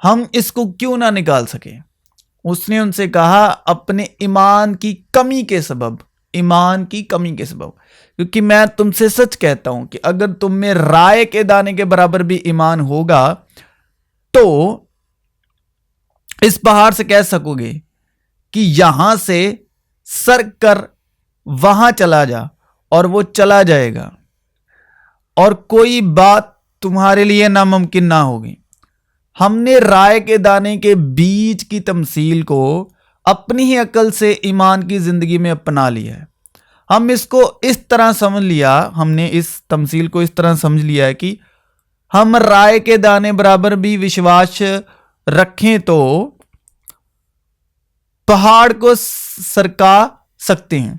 ہم اس کو کیوں نہ نکال سکیں؟ اس نے ان سے کہا اپنے ایمان کی کمی کے سبب، کیونکہ میں تم سے سچ کہتا ہوں کہ اگر تم میں رائے کے دانے کے برابر بھی ایمان ہوگا تو اس پہاڑ سے کہہ سکو گے کہ یہاں سے سر کر وہاں چلا جا، اور وہ چلا جائے گا، اور کوئی بات تمہارے لیے ناممکن نہ ہوگی۔ ہم نے رائے کے دانے کے بیج کی تمثیل کو اپنی ہی عقل سے ایمان کی زندگی میں اپنا لیا ہے۔ ہم اس کو اس طرح سمجھ لیا، ہم نے اس تمثیل کو اس طرح سمجھ لیا ہے کہ ہم رائے کے دانے برابر بھی وشواس رکھیں تو پہاڑ کو سرکا سکتے ہیں۔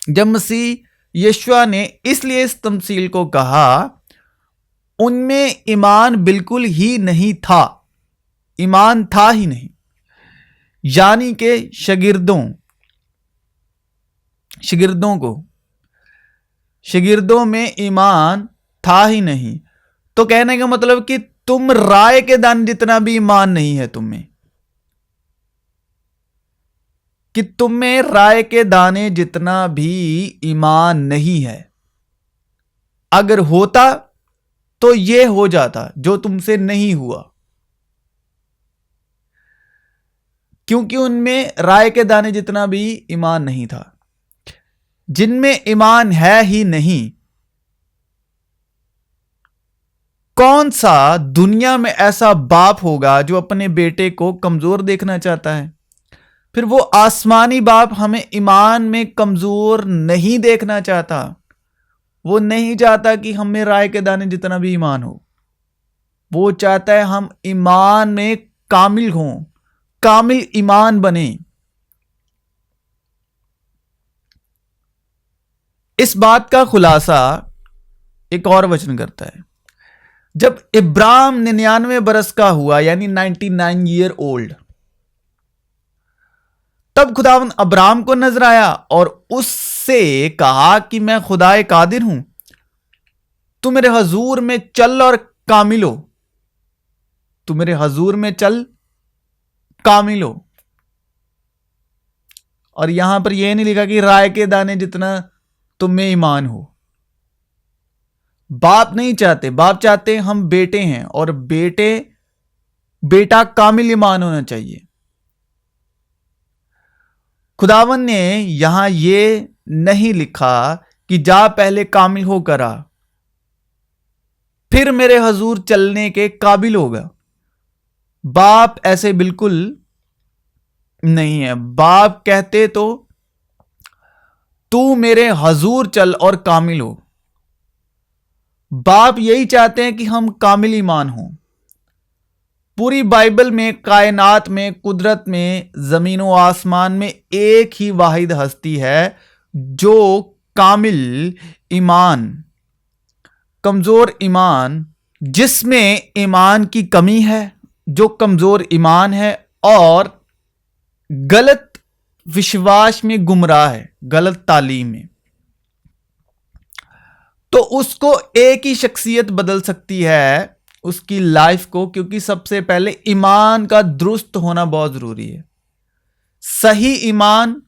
جب مسیح یشوع نے اس لیے اس تمثیل کو کہا، ان میں ایمان بالکل ہی نہیں تھا، ایمان تھا ہی نہیں، یعنی کہ شاگردوں میں ایمان تھا ہی نہیں۔ تو کہنے کا مطلب کہ تم رائے کے دانے جتنا بھی ایمان نہیں ہے تم میں، کہ تم میں رائے کے دانے جتنا بھی ایمان نہیں ہے۔ اگر ہوتا تو یہ ہو جاتا جو تم سے نہیں ہوا، کیونکہ ان میں رائے کے دانے جتنا بھی ایمان نہیں تھا۔ جن میں ایمان ہے ہی نہیں، کون سا دنیا میں ایسا باپ ہوگا جو اپنے بیٹے کو کمزور دیکھنا چاہتا ہے؟ پھر وہ آسمانی باپ ہمیں ایمان میں کمزور نہیں دیکھنا چاہتا۔ وہ نہیں چاہتا کہ ہم میں رائے کے دانے جتنا بھی ایمان ہو، وہ چاہتا ہے ہم ایمان میں کامل ہوں، کامل ایمان بنیں۔ اس بات کا خلاصہ ایک اور وچن کرتا ہے۔ جب ابراہیم 99 برس کا ہوا، یعنی 99 ایئر اولڈ، تب خداوند ابراہیم کو نظر آیا اور اس سے کہا کہ میں خدائے قادر ہوں، تو میرے حضور میں چل اور کامل ہو، تو میرے حضور میں چل کامل ہو۔ اور یہاں پر یہ نہیں لکھا کہ رائے کے دانے جتنا تم میں ایمان ہو۔ باپ نہیں چاہتے، باپ چاہتے ہیں ہم بیٹے ہیں، اور بیٹا کامل ایمان ہونا چاہیے۔ خداوند نے یہاں یہ نہیں لکھا کہ جا پہلے کامل ہو کر آ، پھر میرے حضور چلنے کے قابل ہوگا۔ باپ ایسے بالکل نہیں ہے۔ باپ کہتے تو میرے حضور چل اور کامل ہو۔ باپ یہی چاہتے ہیں کہ ہم کامل ایمان ہوں۔ پوری بائبل میں، کائنات میں، قدرت میں، زمین و آسمان میں ایک ہی واحد ہستی ہے جو کامل ایمان، کمزور ایمان، جس میں ایمان کی کمی ہے، جو کمزور ایمان ہے اور غلط وشواس میں گمراہ ہے، غلط تعلیم میں، تو اس کو ایک ہی شخصیت بدل سکتی ہے اس کی لائف کو، کیونکہ سب سے پہلے ایمان کا درست ہونا بہت ضروری ہے۔ صحیح ایمان،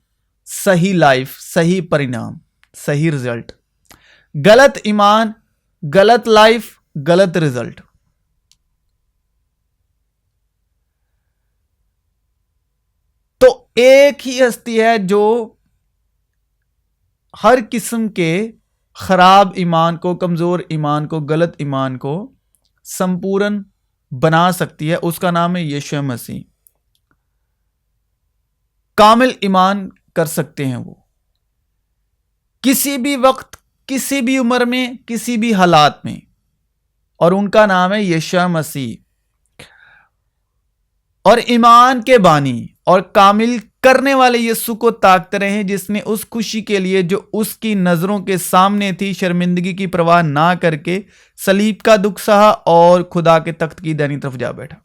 صحیح لائف، صحیح پرینام، صحیح رزلٹ۔ غلط ایمان، غلط لائف، غلط رزلٹ۔ تو ایک ہی ہستی ہے جو ہر قسم کے خراب ایمان کو، کمزور ایمان کو، غلط ایمان کو سمپورن بنا سکتی ہے، اس کا نام ہے یشوع مسیح۔ کامل ایمان کر سکتے ہیں وہ، کسی بھی وقت، کسی بھی عمر میں، کسی بھی حالات میں، اور ان کا نام ہے یشوع مسیح۔ اور ایمان کے بانی اور کامل کرنے والے یسوع کو تاکتے رہیں، جس نے اس خوشی کے لیے جو اس کی نظروں کے سامنے تھی شرمندگی کی پرواہ نہ کر کے صلیب کا دکھ سہا اور خدا کے تخت کی دائنی طرف جا بیٹھا۔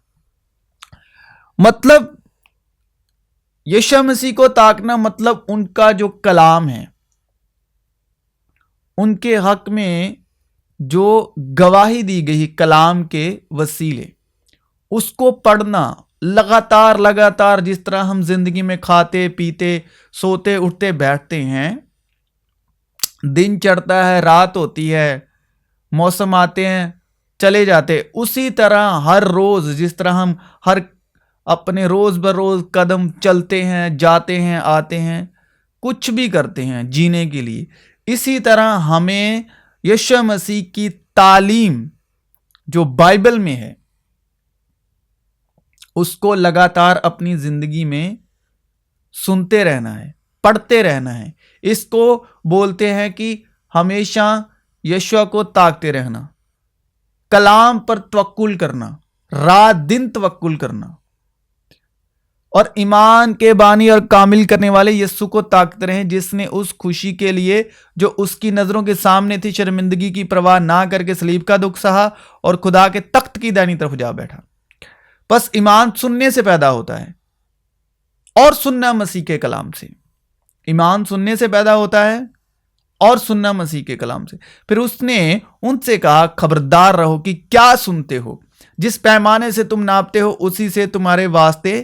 مطلب یشوع مسیح کو تاکنا مطلب ان کا جو کلام ہے، ان کے حق میں جو گواہی دی گئی کلام کے وسیلے، اس کو پڑھنا لگاتار جس طرح ہم زندگی میں کھاتے پیتے سوتے اٹھتے بیٹھتے ہیں، دن چڑھتا ہے رات ہوتی ہے، موسم آتے ہیں چلے جاتے، اسی طرح ہر روز جس طرح ہم ہر اپنے روز بروز قدم چلتے ہیں، جاتے ہیں، آتے ہیں، کچھ بھی کرتے ہیں جینے کے لیے، اسی طرح ہمیں یسوع مسیح کی تعلیم جو بائبل میں ہے اس کو لگاتار اپنی زندگی میں سنتے رہنا ہے، پڑھتے رہنا ہے۔ اس کو بولتے ہیں کہ ہمیشہ یسوع کو تاکتے رہنا، کلام پر توکل کرنا، رات دن توکل کرنا، اور ایمان کے بانی اور کامل کرنے والے یسوع کو تاکتے رہیں، جس نے اس خوشی کے لیے جو اس کی نظروں کے سامنے تھی شرمندگی کی پرواہ نہ کر کے صلیب کا دکھ سہا اور خدا کے تخت کی دائنی طرف جا بیٹھا۔ بس ایمان سننے سے پیدا ہوتا ہے، اور سننا مسیح کے کلام سے۔ ایمان سننے سے پیدا ہوتا ہے اور سننا مسیح کے کلام سے۔ پھر اس نے ان سے کہا، خبردار رہو کہ کیا سنتے ہو، جس پیمانے سے تم ناپتے ہو اسی سے تمہارے واسطے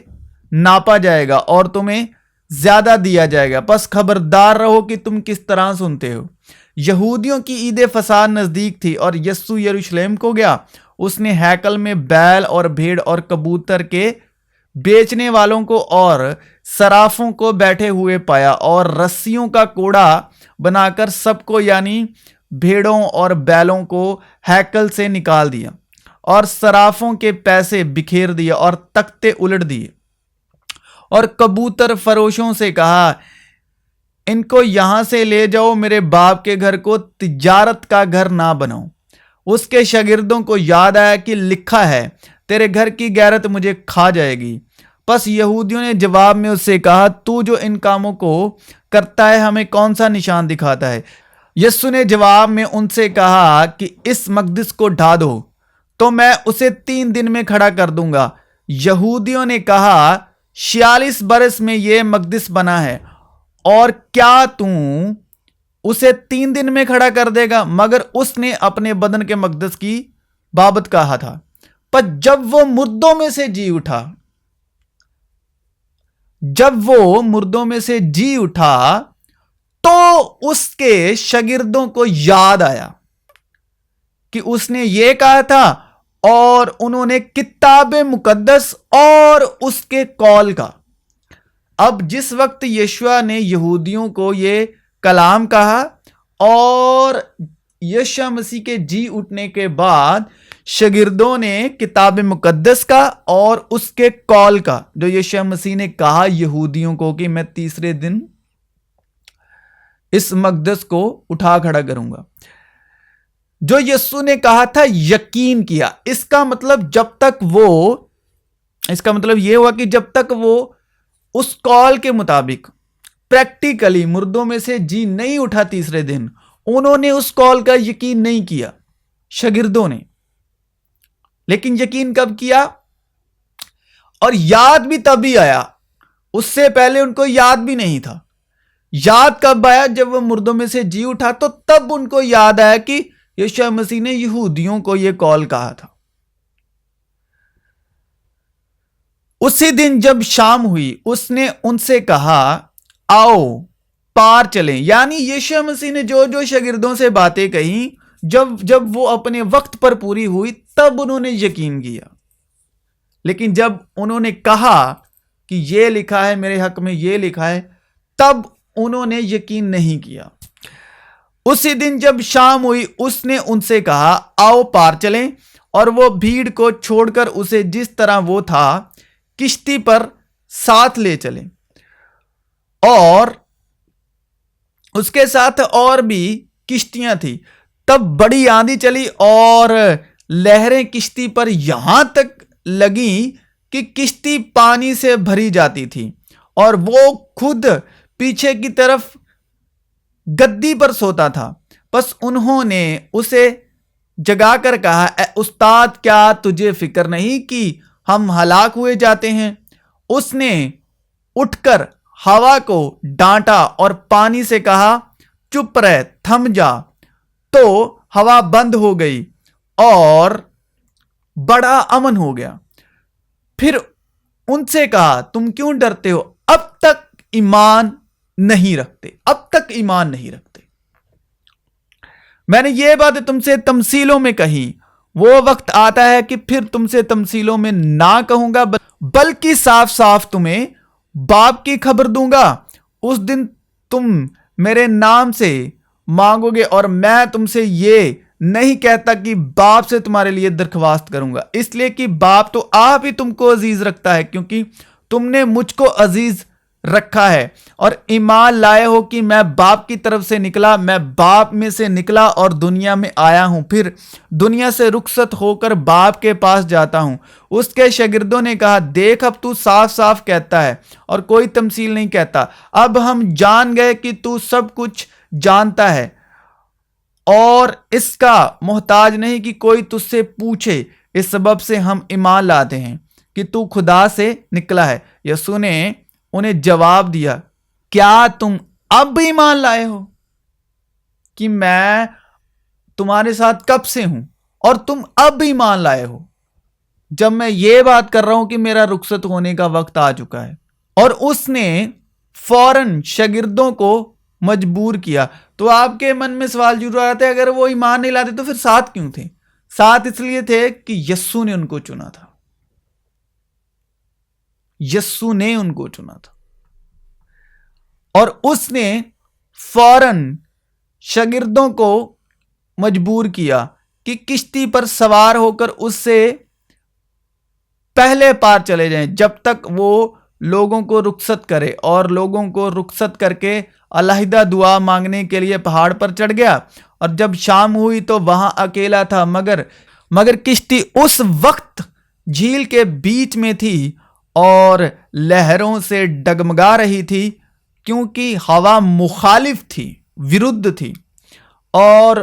ناپا جائے گا اور تمہیں زیادہ دیا جائے گا۔ پس خبردار رہو کہ تم کس طرح سنتے ہو۔ یہودیوں کی عید فصح نزدیک تھی اور یسوع یروشلم کو گیا۔ اس نے ہیکل میں بیل اور بھیڑ اور کبوتر کے بیچنے والوں کو اور صرافوں کو بیٹھے ہوئے پایا، اور رسیوں کا کوڑا بنا کر سب کو یعنی بھیڑوں اور بیلوں کو ہیکل سے نکال دیا، اور صرافوں کے پیسے بکھیر دیے اور تختے الٹ دیے، اور کبوتر فروشوں سے کہا، ان کو یہاں سے لے جاؤ، میرے باپ کے گھر کو تجارت کا گھر نہ بناؤ۔ اس کے شاگردوں کو یاد آیا کہ لکھا ہے، تیرے گھر کی غیرت مجھے کھا جائے گی۔ پس یہودیوں نے جواب میں اس سے کہا، تو جو ان کاموں کو کرتا ہے ہمیں کون سا نشان دکھاتا ہے؟ یسوع نے جواب میں ان سے کہا کہ اس مقدس کو ڈھا دو تو میں اسے 3 دن میں کھڑا کر دوں گا۔ یہودیوں نے کہا، 46 برس میں یہ مقدس بنا ہے، اور کیا تم اسے 3 دن میں کھڑا کر دے گا؟ مگر اس نے اپنے بدن کے مقدس کی بابت کہا تھا۔ پر جب وہ مردوں میں سے جی اٹھا تو اس کے شاگردوں کو یاد آیا کہ اس نے یہ کہا تھا، اور انہوں نے کتاب مقدس اور اس کے قول کا۔ اب جس وقت یشوع نے یہودیوں کو یہ کلام کہا اور یسوع مسیح کے جی اٹھنے کے بعد شاگردوں نے کتاب مقدس کا اور اس کے قول کا، جو یسوع مسیح نے کہا یہودیوں کو کہ میں تیسرے دن اس مقدس کو اٹھا کھڑا کروں گا، جو یسوع نے کہا تھا، یقین کیا۔ اس کا مطلب یہ ہوا کہ جب تک وہ اس قول کے مطابق پریکٹیکلی مردوں میں سے جی نہیں اٹھا تیسرے دن، انہوں نے اس قول کا یقین نہیں کیا شاگردوں نے۔ لیکن یقین کب کیا؟ اور یاد بھی تبھی آیا، اس سے پہلے ان کو یاد بھی نہیں تھا۔ یاد کب آیا؟ جب وہ مردوں میں سے جی اٹھا، تو تب ان کو یاد آیا کہ یسوع مسیح نے یہودیوں کو یہ قول کہا تھا۔ اسی دن جب شام ہوئی، اس نے ان سے کہا، آؤ پار چلیں۔ یعنی یسوع مسیح نے جو شاگردوں سے باتیں کہیں، جب وہ اپنے وقت پر پوری ہوئی تب انہوں نے یقین کیا۔ لیکن جب انہوں نے کہا کہ یہ لکھا ہے میرے حق میں، یہ لکھا ہے، تب انہوں نے یقین نہیں کیا۔ اسی دن جب شام ہوئی، اس نے ان سے کہا، آؤ پار چلیں، اور وہ بھیڑ کو چھوڑ کر اسے جس طرح وہ تھا کشتی پر ساتھ لے چلے، اور اس کے ساتھ اور بھی کشتیاں تھی۔ تب بڑی آندھی چلی اور لہریں کشتی پر یہاں تک لگیں کہ کشتی پانی سے بھری جاتی تھی، اور وہ خود پیچھے کی طرف گدی پر سوتا تھا۔ پس انہوں نے اسے جگا کر کہا، اے استاد، کیا تجھے فکر نہیں کہ ہم ہلاک ہوئے جاتے ہیں؟ اس نے اٹھ کر ہوا کو ڈانٹا اور پانی سے کہا، چپ رہ، تھم جا۔ تو ہوا بند ہو گئی اور بڑا امن ہو گیا۔ پھر ان سے کہا تم کیوں ڈرتے ہو، اب تک ایمان نہیں رکھتے، اب تک ایمان نہیں رکھتے۔ میں نے یہ باتیں تم سے تمثیلوں میں کہی، وہ وقت آتا ہے کہ پھر تم سے تمثیلوں میں نہ کہوں گا، بلکہ صاف صاف تمہیں باپ کی خبر دوں گا۔ اس دن تم میرے نام سے مانگو گے اور میں تم سے یہ نہیں کہتا کہ باپ سے تمہارے لیے درخواست کروں گا، اس لیے کہ باپ تو آپ ہی تم کو عزیز رکھتا ہے، کیونکہ تم نے مجھ کو عزیز رکھا ہے اور ایمان لائے ہو کہ میں باپ کی طرف سے نکلا، میں باپ میں سے نکلا اور دنیا میں آیا ہوں، پھر دنیا سے رخصت ہو کر باپ کے پاس جاتا ہوں۔ اس کے شاگردوں نے کہا دیکھ اب تو صاف صاف کہتا ہے اور کوئی تمثیل نہیں کہتا، اب ہم جان گئے کہ تو سب کچھ جانتا ہے اور اس کا محتاج نہیں کہ کوئی تجھ سے پوچھے، اس سبب سے ہم ایمان لاتے ہیں کہ تو خدا سے نکلا ہے۔ یسوع نے انہیں جواب دیا کیا تم اب ایمان لائے ہو کہ میں تمہارے ساتھ کب سے ہوں اور تم اب ایمان لائے ہو، جب میں یہ بات کر رہا ہوں کہ میرا رخصت ہونے کا وقت آ چکا ہے۔ اور اس نے فوراً شاگردوں کو مجبور کیا۔ تو آپ کے من میں سوال ضرور آتا ہے اگر وہ ایمان نہیں لاتے تو پھر ساتھ کیوں تھے؟ ساتھ اس لیے تھے کہ یسوع نے ان کو چنا تھا، یسوع نے ان کو چنا تھا، اور اس نے فوراً شاگردوں کو مجبور کیا کہ کشتی پر سوار ہو کر اس سے پہلے پار چلے جائیں جب تک وہ لوگوں کو رخصت کرے، اور لوگوں کو رخصت کر کے علیحدہ دعا مانگنے کے لیے پہاڑ پر چڑھ گیا، اور جب شام ہوئی تو وہاں اکیلا تھا، مگر کشتی اس وقت جھیل کے بیچ میں تھی اور لہروں سے ڈگمگا رہی تھی کیونکہ ہوا مخالف تھی، ورد تھی، اور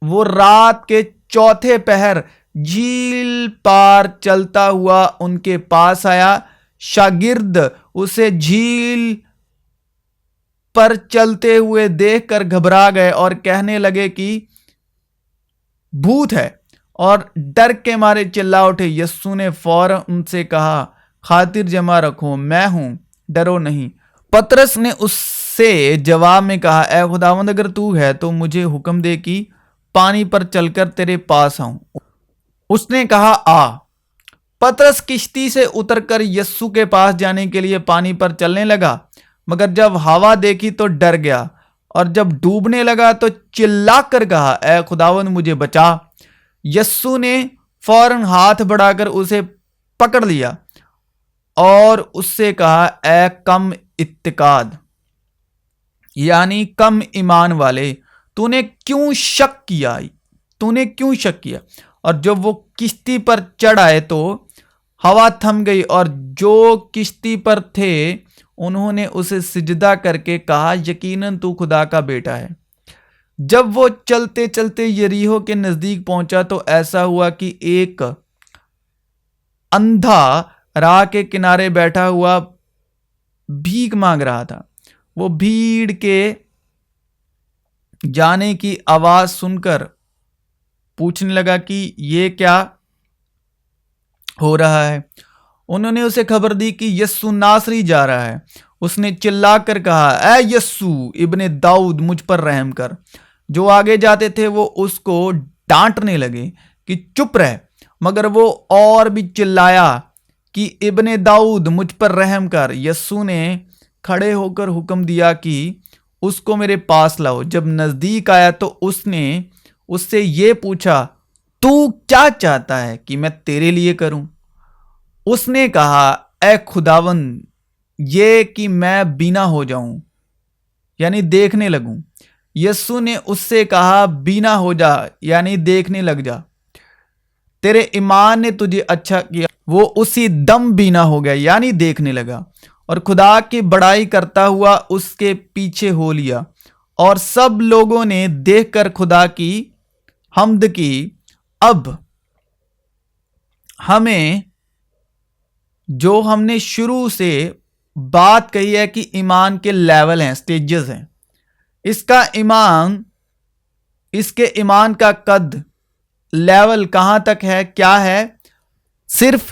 وہ رات کے چوتھے پہر جھیل پار چلتا ہوا ان کے پاس آیا۔ شاگرد اسے جھیل پر چلتے ہوئے دیکھ کر گھبرا گئے اور کہنے لگے کہ بھوت ہے، اور ڈر کے مارے چلا اٹھے۔ یسوع نے فوراً ان سے کہا خاطر جمع رکھو، میں ہوں، ڈرو نہیں۔ پترس نے اس سے جواب میں کہا اے خداوند اگر تو ہے تو مجھے حکم دے کہ پانی پر چل کر تیرے پاس آؤں۔ اس نے کہا آ۔ پترس کشتی سے اتر کر یسوع کے پاس جانے کے لیے پانی پر چلنے لگا، مگر جب ہوا دیکھی تو ڈر گیا، اور جب ڈوبنے لگا تو چلا کر کہا اے خداوند مجھے بچا۔ یسوع نے فوراً ہاتھ بڑھا کر اسے پکڑ لیا اور اس سے کہا اے کم اعتقاد یعنی کم ایمان والے، تو نے کیوں شک کیا؟ اور جب وہ کشتی پر چڑھ آئے تو ہوا تھم گئی، اور جو کشتی پر تھے انہوں نے اسے سجدہ کر کے کہا یقیناً تو خدا کا بیٹا ہے۔ جب وہ چلتے چلتے یریحو کے نزدیک پہنچا تو ایسا ہوا کہ ایک اندھا راہ کے کنارے بیٹھا ہوا بھیک مانگ رہا تھا۔ وہ بھیڑ کے جانے کی آواز سن کر پوچھنے لگا کہ یہ کیا ہو رہا ہے۔ انہوں نے اسے خبر دی کہ یسوع ناصری جا رہا ہے۔ اس نے چلا کر کہا اے یسوع ابن داؤد مجھ پر رحم کر۔ جو آگے جاتے تھے وہ اس کو ڈانٹنے لگے کہ چپ رہ، مگر وہ اور بھی چلایا کہ ابن داؤد مجھ پر رحم کر۔ یسوع نے کھڑے ہو کر حکم دیا کہ اس کو میرے پاس لاؤ۔ جب نزدیک آیا تو اس نے اس سے یہ پوچھا تو کیا چاہتا ہے کہ میں تیرے لیے کروں؟ اس نے کہا اے خداوند یہ کہ میں بینا ہو جاؤں یعنی دیکھنے لگوں۔ یسوع نے اس سے کہا بینا ہو جا یعنی دیکھنے لگ جا، تیرے ایمان نے تجھے اچھا کیا۔ وہ اسی دم بینا ہو گیا یعنی دیکھنے لگا، اور خدا کی بڑائی کرتا ہوا اس کے پیچھے ہو لیا، اور سب لوگوں نے دیکھ کر خدا کی حمد کی۔ اب ہمیں جو ہم نے شروع سے بات کہی ہے کہ ایمان کے لیول ہیں، سٹیجز ہیں، اس کے ایمان کا قد لیول کہاں تک ہے، کیا ہے؟ صرف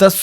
10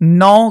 9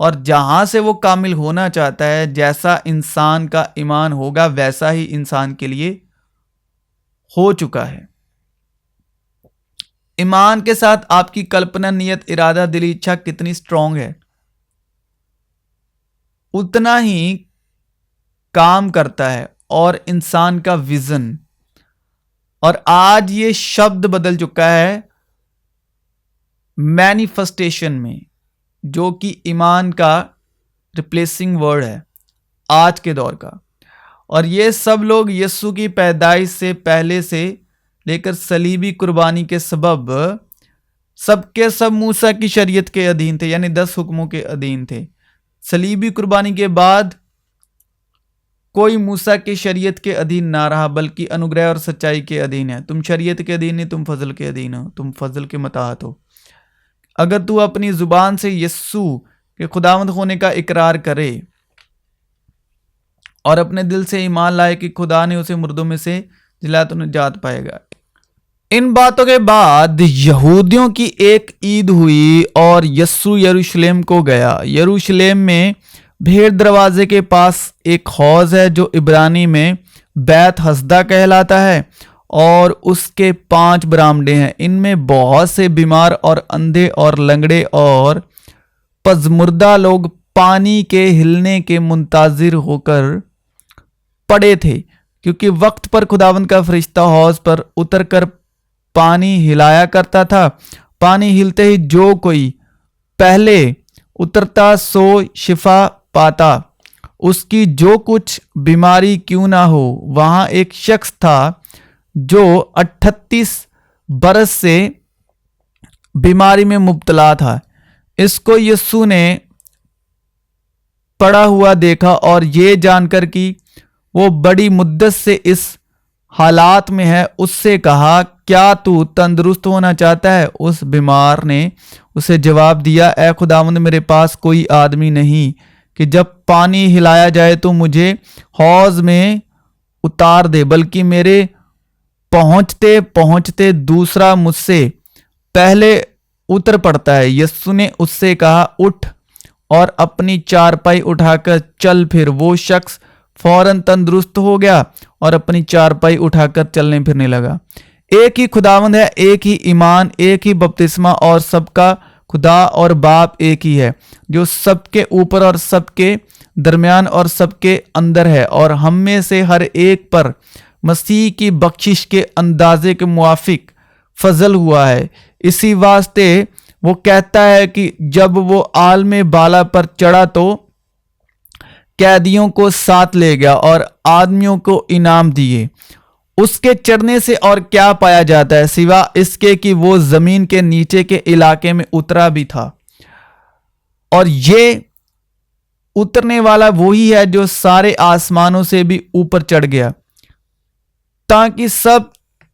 اور جہاں سے وہ کامل ہونا چاہتا ہے، جیسا انسان کا ایمان ہوگا ویسا ہی انسان کے لیے ہو چکا ہے۔ ایمان کے ساتھ آپ کی کلپنا، نیت، ارادہ، دلی اچھا کتنی سٹرونگ ہے، اتنا ہی کام کرتا ہے۔ اور انسان کا ویژن، اور آج یہ شبد بدل چکا ہے مینیفسٹیشن میں، جو کہ ایمان کا ریپلیسنگ ورڈ ہے آج کے دور کا۔ اور یہ سب لوگ یسوع کی پیدائش سے پہلے سے لے کر صلیبی قربانی کے سبب سب کے سب موسیٰ کی شریعت کے ادھین تھے، یعنی 10 حکموں کے ادھین تھے۔ صلیبی قربانی کے بعد کوئی موسیٰ کی شریعت کے ادھین نہ رہا، بلکہ انوگرہ اور سچائی کے ادھین ہے۔ تم شریعت کے ادھین نہیں، تم فضل کے ادھین ہو، تم فضل کے متحد ہو۔ اگر تو اپنی زبان سے یسوع کے خداوند ہونے کا اقرار کرے اور اپنے دل سے ایمان لائے کہ خدا نے اسے مردوں میں سے جلایا تو نجات پائے گا۔ ان باتوں کے بعد یہودیوں کی ایک عید ہوئی اور یسوع یروشلم کو گیا۔ یروشلم میں بھیڑ دروازے کے پاس ایک حوض ہے جو عبرانی میں بیت حسدہ کہلاتا ہے، اور اس کے 5 برآمدے ہیں۔ ان میں بہت سے بیمار اور اندھے اور لنگڑے اور پزمردہ لوگ پانی کے ہلنے کے منتظر ہو کر پڑے تھے، کیونکہ وقت پر خداوند کا فرشتہ حوض پر اتر کر پانی ہلایا کرتا تھا۔ پانی ہلتے ہی جو کوئی پہلے اترتا سو شفا پاتا، اس کی جو کچھ بیماری کیوں نہ ہو۔ وہاں ایک شخص تھا جو 38 برس سے بیماری میں مبتلا تھا۔ اس کو یسوع نے پڑا ہوا دیکھا اور یہ جان کر کہ وہ بڑی مدت سے اس حالات میں ہے، اس سے کہا، کیا تو تندرست ہونا چاہتا ہے؟ اس بیمار نے اسے جواب دیا، اے خداوند، میرے پاس کوئی آدمی نہیں کہ جب پانی ہلایا جائے تو مجھے حوض میں اتار دے، بلکہ میرے پہنچتے پہنچتے دوسرا مجھ سے پہلے اتر پڑتا ہے۔ یسوع نے اس سے کہا، اٹھ اور اپنی چارپائی اٹھا کر چل پھر۔ وہ شخص فوراً تندرست ہو گیا اور اپنی چارپائی اٹھا کر چلنے پھرنے لگا۔ ایک ہی خداوند ہے، ایک ہی ایمان، ایک ہی بپتسمہ، اور سب کا خدا اور باپ ایک ہی ہے، جو سب کے اوپر اور سب کے درمیان اور سب کے اندر ہے، اور ہم میں سے ہر ایک پر مسیح کی بخشش کے اندازے کے موافق فضل ہوا ہے۔ اسی واسطے وہ کہتا ہے کہ جب وہ عالم بالا پر چڑھا تو قیدیوں کو ساتھ لے گیا اور آدمیوں کو انعام دیے۔ اس کے چڑھنے سے اور کیا پایا جاتا ہے سوا اس کے کہ وہ زمین کے نیچے کے علاقے میں اترا بھی تھا، اور یہ اترنے والا وہی ہے جو سارے آسمانوں سے بھی اوپر چڑھ گیا تاکہ سب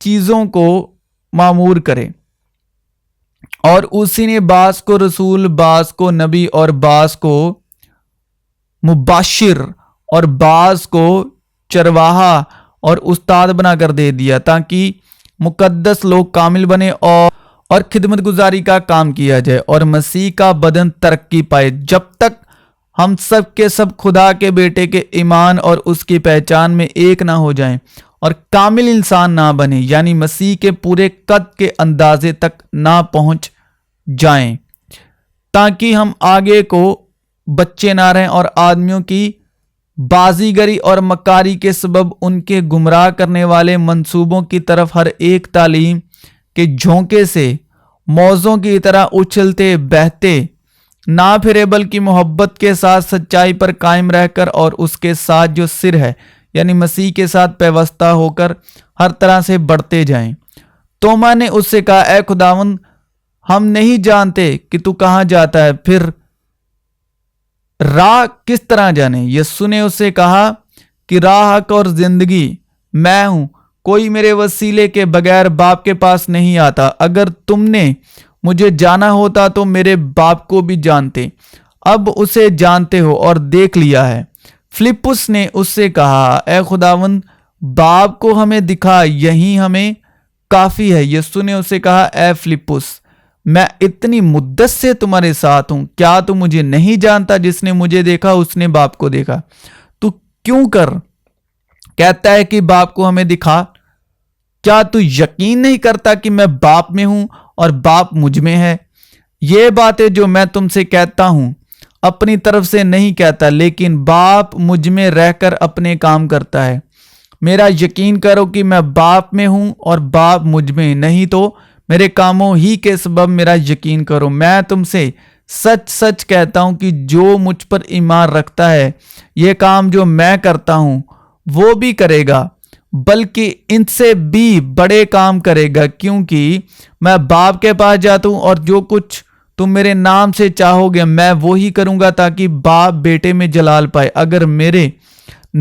چیزوں کو معمور کرے۔ اور اسی نے بعض کو رسول، بعض کو نبی، اور بعض کو مبشر، اور بعض کو چرواہا اور استاد بنا کر دے دیا، تاکہ مقدس لوگ کامل بنے اور خدمت گزاری کا کام کیا جائے اور مسیح کا بدن ترقی پائے، جب تک ہم سب کے سب خدا کے بیٹے کے ایمان اور اس کی پہچان میں ایک نہ ہو جائیں اور کامل انسان نہ بنے، یعنی مسیح کے پورے قد کے اندازے تک نہ پہنچ جائیں، تاکہ ہم آگے کو بچے نہ رہیں اور آدمیوں کی بازیگری اور مکاری کے سبب ان کے گمراہ کرنے والے منصوبوں کی طرف ہر ایک تعلیم کے جھونکے سے موزوں کی طرح اچھلتے بہتے نہ پھرے، بلکہ محبت کے ساتھ سچائی پر قائم رہ کر اور اس کے ساتھ جو سر ہے یعنی مسیح کے ساتھ پیوستہ ہو کر ہر طرح سے بڑھتے جائیں۔ توما نے اس سے کہا، اے خداوند، ہم نہیں جانتے کہ تو کہاں جاتا ہے، پھر راہ کس طرح جانے؟ یسوع نے اس سے کہا کہ راہ، حق اور زندگی میں ہوں، کوئی میرے وسیلے کے بغیر باپ کے پاس نہیں آتا۔ اگر تم نے مجھے جانا ہوتا تو میرے باپ کو بھی جانتے، اب اسے جانتے ہو اور دیکھ لیا ہے۔ فلپس نے اس سے کہا، اے خداوند، باپ کو ہمیں دکھا، یہی ہمیں کافی ہے۔ یسوع نے اس سے کہا، اے فلپس، میں اتنی مدت سے تمہارے ساتھ ہوں، کیا تو مجھے نہیں جانتا؟ جس نے مجھے دیکھا اس نے باپ کو دیکھا۔ تو کیوں کر کہتا ہے کہ باپ کو ہمیں دکھا؟ کیا تو یقین نہیں کرتا کہ میں باپ میں ہوں اور باپ مجھ میں ہے؟ یہ باتیں جو میں تم سے کہتا ہوں اپنی طرف سے نہیں کہتا، لیکن باپ مجھ میں رہ کر اپنے کام کرتا ہے۔ میرا یقین کرو کہ میں باپ میں ہوں اور باپ مجھ میں، نہیں تو میرے کاموں ہی کے سبب میرا یقین کرو۔ میں تم سے سچ سچ کہتا ہوں کہ جو مجھ پر ایمان رکھتا ہے یہ کام جو میں کرتا ہوں وہ بھی کرے گا، بلکہ ان سے بھی بڑے کام کرے گا، کیونکہ میں باپ کے پاس جاتا ہوں، اور جو کچھ تم میرے نام سے چاہو گے میں وہی کروں گا، تاکہ باپ بیٹے میں جلال پائے۔ اگر میرے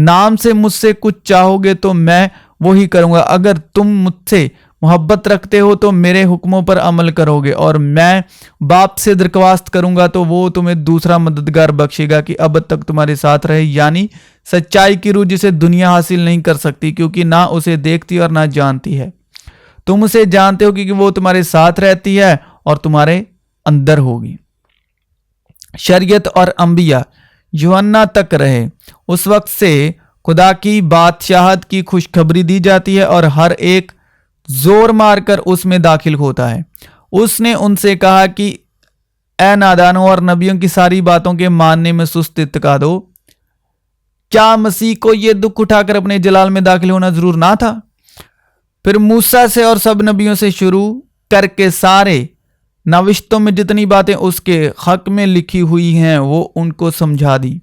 نام سے مجھ سے کچھ چاہو گے تو میں وہی کروں گا۔ اگر تم مجھ سے محبت رکھتے ہو تو میرے حکموں پر عمل کرو گے، اور میں باپ سے درخواست کروں گا تو وہ تمہیں دوسرا مددگار بخشے گا کہ اب تک تمہارے ساتھ رہے، یعنی سچائی کی روح، جسے دنیا حاصل نہیں کر سکتی کیونکہ نہ اسے دیکھتی اور نہ جانتی ہے۔ تم اسے جانتے ہو کیونکہ وہ تمہارے ساتھ رہتی ہے اور تمہارے اندر ہوگی۔ شریعت اور انبیاء یوحنا تک رہے، اس وقت سے خدا کی بادشاہت کی خوشخبری دی جاتی ہے اور ہر ایک زور مار کر اس میں داخل ہوتا ہے۔ اس نے ان سے کہا کہ اے نادانوں اور نبیوں کی ساری باتوں کے ماننے میں سست اتقاد ہو، کیا مسیح کو یہ دکھ اٹھا کر اپنے جلال میں داخل ہونا ضرور نہ تھا؟ پھر موسیٰ سے اور سب نبیوں سے شروع کر کے سارے نوشتوں میں جتنی باتیں اس کے حق میں لکھی ہوئی ہیں وہ ان کو سمجھا دی۔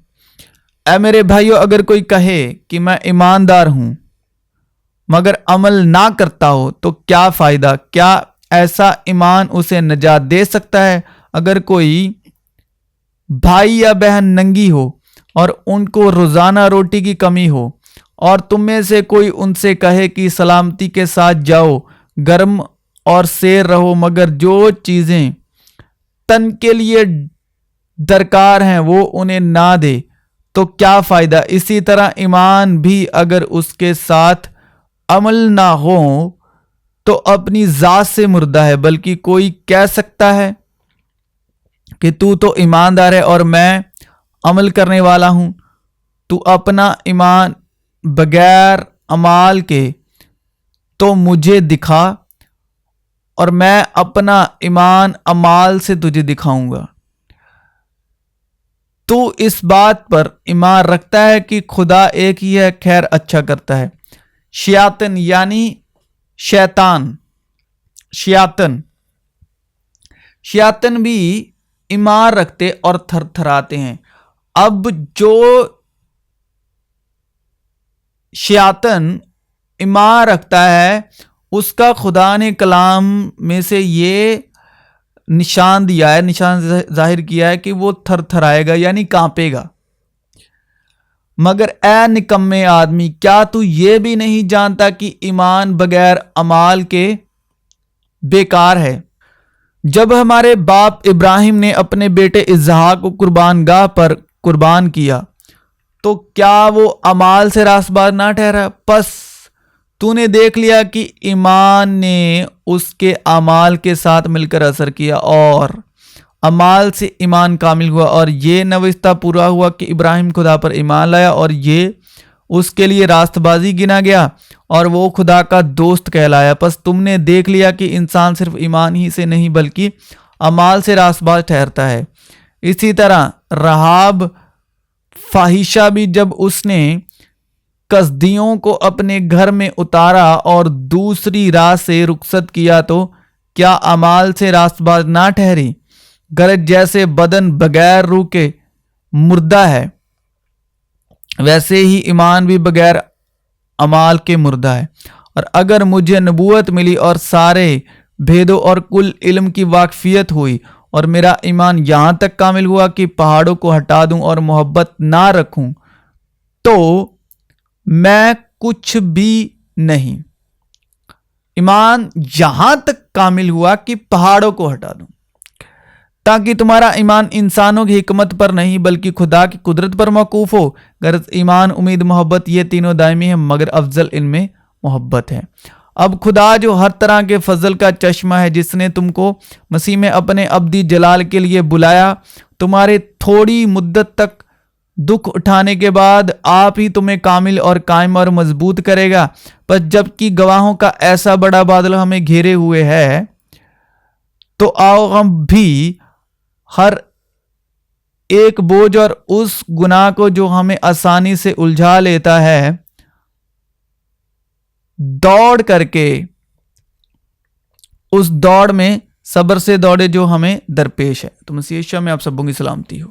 اے میرے بھائیو، اگر کوئی کہے کہ میں ایماندار ہوں مگر عمل نہ کرتا ہو تو کیا فائدہ؟ کیا ایسا ایمان اسے نجات دے سکتا ہے؟ اگر کوئی بھائی یا بہن ننگی ہو اور ان کو روزانہ روٹی کی کمی ہو، اور تم میں سے کوئی ان سے کہے کہ سلامتی کے ساتھ جاؤ، گرم اور سیر رہو، مگر جو چیزیں تن کے لیے درکار ہیں وہ انہیں نہ دے، تو کیا فائدہ؟ اسی طرح ایمان بھی اگر اس کے ساتھ عمل نہ ہو تو اپنی ذات سے مردہ ہے۔ بلکہ کوئی کہہ سکتا ہے کہ تو ایماندار ہے اور میں عمل کرنے والا ہوں، تو اپنا ایمان بغیر اعمال کے تو مجھے دکھا، اور میں اپنا ایمان اعمال سے تجھے دکھاؤں گا۔ تو اس بات پر ایمان رکھتا ہے کہ خدا ایک ہی ہے، خیر اچھا کرتا ہے۔ شیاطن یعنی شیاطن بھی ایمان رکھتے اور تھر تھراتے ہیں۔ اب جو شیاطن ایمان رکھتا ہے اس کا خدا نے کلام میں سے یہ نشان دیا ہے، نشان ظاہر کیا ہے کہ وہ تھر تھرائے گا، یعنی کانپے گا۔ مگر اے نکمے آدمی، کیا تو یہ بھی نہیں جانتا کہ ایمان بغیر اعمال کے بیکار ہے؟ جب ہمارے باپ ابراہیم نے اپنے بیٹے اسحاق کو قربان گاہ پر قربان کیا تو کیا وہ اعمال سے راست باز نہ ٹھہرا؟ پس تو نے دیکھ لیا کہ ایمان نے اس کے اعمال کے ساتھ مل کر اثر کیا، اور اعمال سے ایمان کامل ہوا، اور یہ نوشتہ پورا ہوا کہ ابراہیم خدا پر ایمان لایا اور یہ اس کے لیے راست بازی گنا گیا، اور وہ خدا کا دوست کہلایا۔ پس تم نے دیکھ لیا کہ انسان صرف ایمان ہی سے نہیں بلکہ اعمال سے راست باز ٹھہرتا ہے۔ اسی طرح رحاب فاحشہ بھی جب اس نے کسدیوں کو اپنے گھر میں اتارا اور دوسری راہ سے رخصت کیا تو کیا اعمال سے راست باز نہ ٹھہری؟ گرج جیسے بدن بغیر روح کے مردہ ہے، ویسے ہی ایمان بھی بغیر اعمال کے مردہ ہے۔ اور اگر مجھے نبوت ملی اور سارے بھیدوں اور کل علم کی واقفیت ہوئی، اور میرا ایمان یہاں تک کامل ہوا کہ پہاڑوں کو ہٹا دوں اور محبت نہ رکھوں، تو میں کچھ بھی نہیں۔ ایمان یہاں تک کامل ہوا کہ پہاڑوں کو ہٹا دوں، تاکہ تمہارا ایمان انسانوں کی حکمت پر نہیں بلکہ خدا کی قدرت پر موقوف ہو۔ غرض ایمان، امید، محبت، یہ تینوں دائمی ہیں، مگر افضل ان میں محبت ہے۔ اب خدا جو ہر طرح کے فضل کا چشمہ ہے، جس نے تم کو مسیح میں اپنے ابدی جلال کے لیے بلایا، تمہارے تھوڑی مدت تک دکھ اٹھانے کے بعد آپ ہی تمہیں کامل اور قائم اور مضبوط کرے گا۔ پس جب کہ گواہوں کا ایسا بڑا بادل ہمیں گھیرے ہوئے ہے، تو آؤ ہم بھی ہر ایک بوجھ اور اس گناہ کو جو ہمیں آسانی سے الجھا لیتا ہے، دوڑ کر کے اس دوڑ میں صبر سے دوڑے جو ہمیں درپیش ہے۔ تو مسیح یسوع میں آپ سبوں کی سلامتی ہو۔